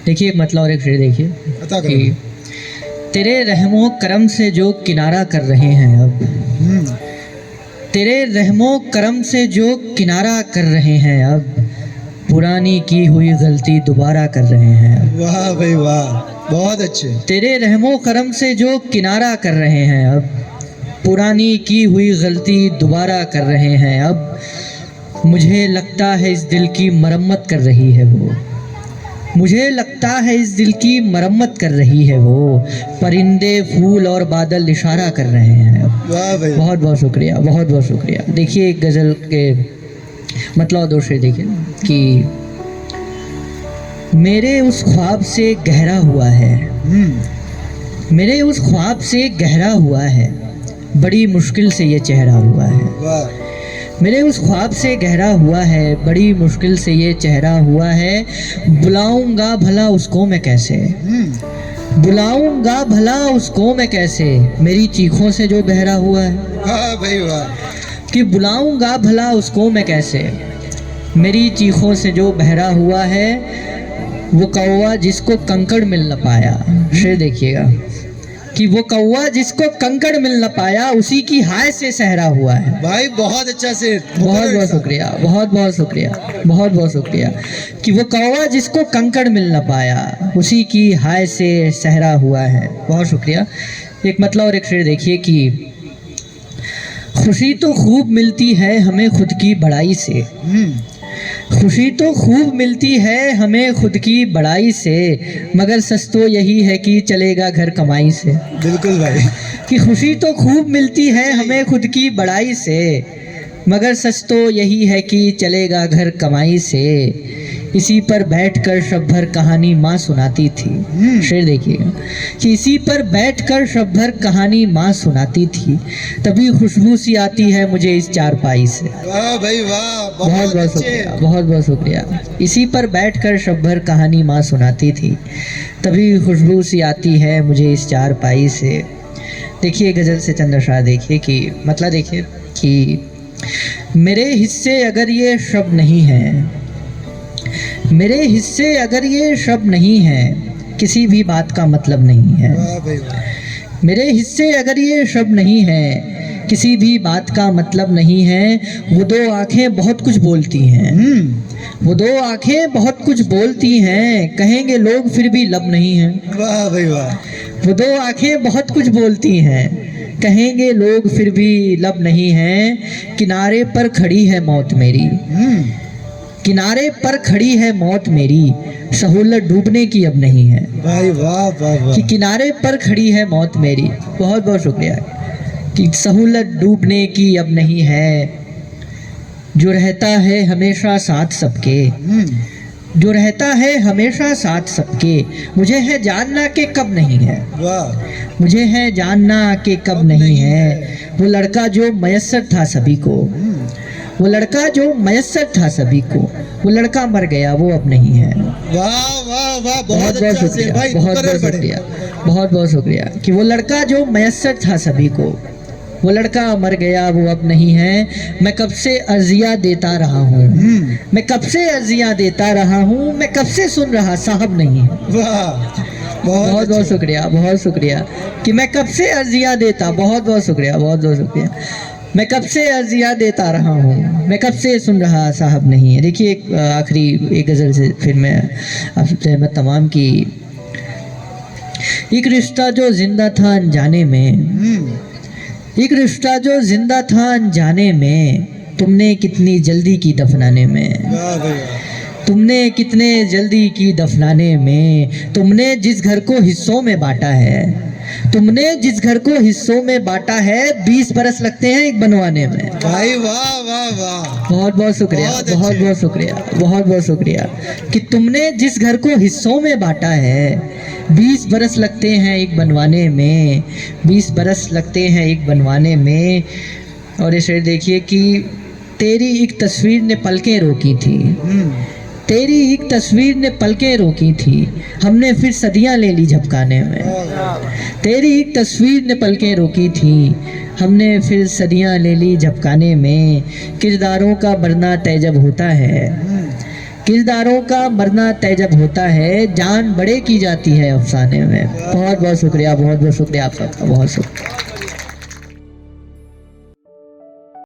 देखिए एक मतलब और एक शेर देखिए अता करो। कि तेरे रहमो करम से जो किनारा कर रहे हैं अब, तेरे रहमो करम से जो किनारा कर रहे हैं अब, पुरानी की हुई गलती दोबारा कर रहे हैं अब। वाह भाई वाह, बहुत अच्छे। तेरे रहमो करम से जो किनारा कर रहे हैं अब, पुरानी की हुई गलती दोबारा कर रहे हैं अब। मुझे लगता है इस दिल की मरम्मत कर रही है वो, मुझे लगता है इस दिल की मरम्मत कर रही है वो। परिंदे फूल और बादल इशारा कर रहे हैं अब। वाह भाई, बहुत बहुत शुक्रिया, बहुत बहुत शुक्रिया। देखिए एक गज़ल के मतलब और दो शेर देखिए कि मेरे उस ख्वाब से गहरा हुआ है, मेरे उस ख्वाब से गहरा हुआ है, बड़ी मुश्किल से ये चेहरा हुआ है। वाह मेरे उस ख्वाब से गहरा हुआ है, बड़ी मुश्किल से ये चेहरा हुआ है। बुलाऊंगा भला उसको मैं कैसे, बुलाऊंगा भला उसको मैं कैसे, मेरी चीखों से जो बहरा हुआ है। वाह भाई वाह, कि बुलाऊंगा भला उसको मैं कैसे, मेरी चीखों से जो बहरा हुआ है। वो कौवा जिसको कंकड़ मिल न पाया, शेर देखिएगा कि वो कौवा जिसको कंकड़ मिल न पाया, उसी की हाय से सहरा हुआ है। भाई बहुत अच्छा शेर। बहुत बहुत शुक्रिया, बहुत बहुत शुक्रिया, बहुत बहुत शुक्रिया। कि वो कौवा जिसको कंकड़ मिल न पाया, उसी की हाय से सहरा हुआ है। बहुत शुक्रिया। एक मतलब और एक शेर देखिए कि खुशी तो खूब मिलती है हमें खुद की बड़ाई से, खुशी तो खूब मिलती है हमें खुद की बड़ाई से, मगर सच तो यही है कि चलेगा घर कमाई से। बिल्कुल भाई, कि खुशी तो खूब मिलती है हमें खुद की बड़ाई से, मगर सच तो यही है कि चलेगा घर कमाई से। इसी पर बैठकर शब भर कहानी माँ सुनाती थी। शेर देखिएगा कि इसी पर बैठकर शब भर कहानी माँ सुनाती थी, तभी खुशबू सी आती है मुझे इस चारपाई से। वाह भाई वाह, बहुत बहुत शुक्रिया, बहुत बहुत शुक्रिया। इसी पर बैठकर शब भर कहानी माँ सुनाती थी, तभी खुशबू सी आती है मुझे इस चारपाई से। देखिए गज़ल से चंद अशआर देखिए कि मतलब देखिए कि मेरे हिस्से अगर ये शब नहीं है, मेरे हिस्से अगर ये शब नहीं है, किसी भी बात का मतलब नहीं है। वाह भाई वाह, मेरे हिस्से अगर ये शब नहीं है, किसी भी बात का मतलब नहीं है। वो दो आंखें बहुत कुछ बोलती हैं, वो दो आंखें बहुत कुछ बोलती हैं, कहेंगे लोग फिर भी लब नहीं है। वाह भाई वाह, वो दो आंखें बहुत कुछ बोलती हैं, कहेंगे लोग फिर भी लब नहीं है। किनारे पर खड़ी है मौत मेरी, किनारे पर खड़ी है मौत मेरी, सहूलत डूबने की अब नहीं है। भाई वाह वाह वाह, कि किनारे पर खड़ी है मौत मेरी, बहुत बहुत शुक्रिया। कि सहूलत डूबने की अब नहीं है, जो रहता है हमेशा साथ सबके, जो रहता है हमेशा साथ सबके, मुझे है जानना कि कब नहीं है। वाह मुझे है जानना कि कब नहीं है। वो लड़का जो मयस्सर था सभी को, वो लड़का जो मयस्सर था सभी को, वो लड़का मर गया वो अब नहीं है। वाह वाह वाह, बहुत बहुत बहुत अच्छा शेर शुक्रिया, भाई, बहुत बहुत शुक्रिया, बहुत बहुत शुक्रिया। कि वो लड़का जो मयस्सर था सभी को, वो लड़का मर गया वो अब नहीं है। मैं कब से अर्जिया देता रहा हूँ, मैं कब से अर्जिया देता रहा हूँ, मैं कब से सुन रहा साहब नहीं है। वाह, बहुत बहुत शुक्रिया, बहुत शुक्रिया। कि मैं कब से अर्जिया देता, बहुत बहुत शुक्रिया, बहुत बहुत शुक्रिया। मैं कब से अर्जिया देता रहा हूँ, मैं कब से सुन रहा साहब नहीं है। देखिए एक आखिरी एक गज़ल से फिर मैं आपसे अहमद तमाम की। एक रिश्ता जो जिंदा था अनजाने में, एक रिश्ता जो जिंदा था अनजाने में, तुमने कितनी जल्दी की दफनाने में। वाह भाई वाह, तुमने कितने जल्दी की दफनाने में। तुमने जिस घर को हिस्सों में बांटा है, तुमने जिस घर को हिस्सों में बांटा है, 20 बरस लगते हैं एक बनवाने में। भाई वाह वाह वाह, बहुत बहुत शुक्रिया, बहुत बहुत अच्छे। बहुत शुक्रिया, बहुत बहुत शुक्रिया। कि तुमने जिस घर को हिस्सों में बांटा है, 20 बरस लगते हैं एक बनवाने में, 20 बरस लगते हैं एक बनवाने में। और ये शेर देखिए कि तेरी एक तस्वीर ने पलकें रोकी थी, तेरी एक तस्वीर ने पलकें रोकी थी, हमने फिर सदियां ले ली झपकाने में। तेरी एक तस्वीर ने पलकें रोकी थी, हमने फिर सदियां ले ली झपकाने में। किरदारों का मरना तय जब होता है, किरदारों का मरना तय जब होता है, जान बड़े की जाती है अफसाने में। बहुत बहुत शुक्रिया, बहुत बहुत शुक्रिया आप सबका, बहुत शुक्रिया।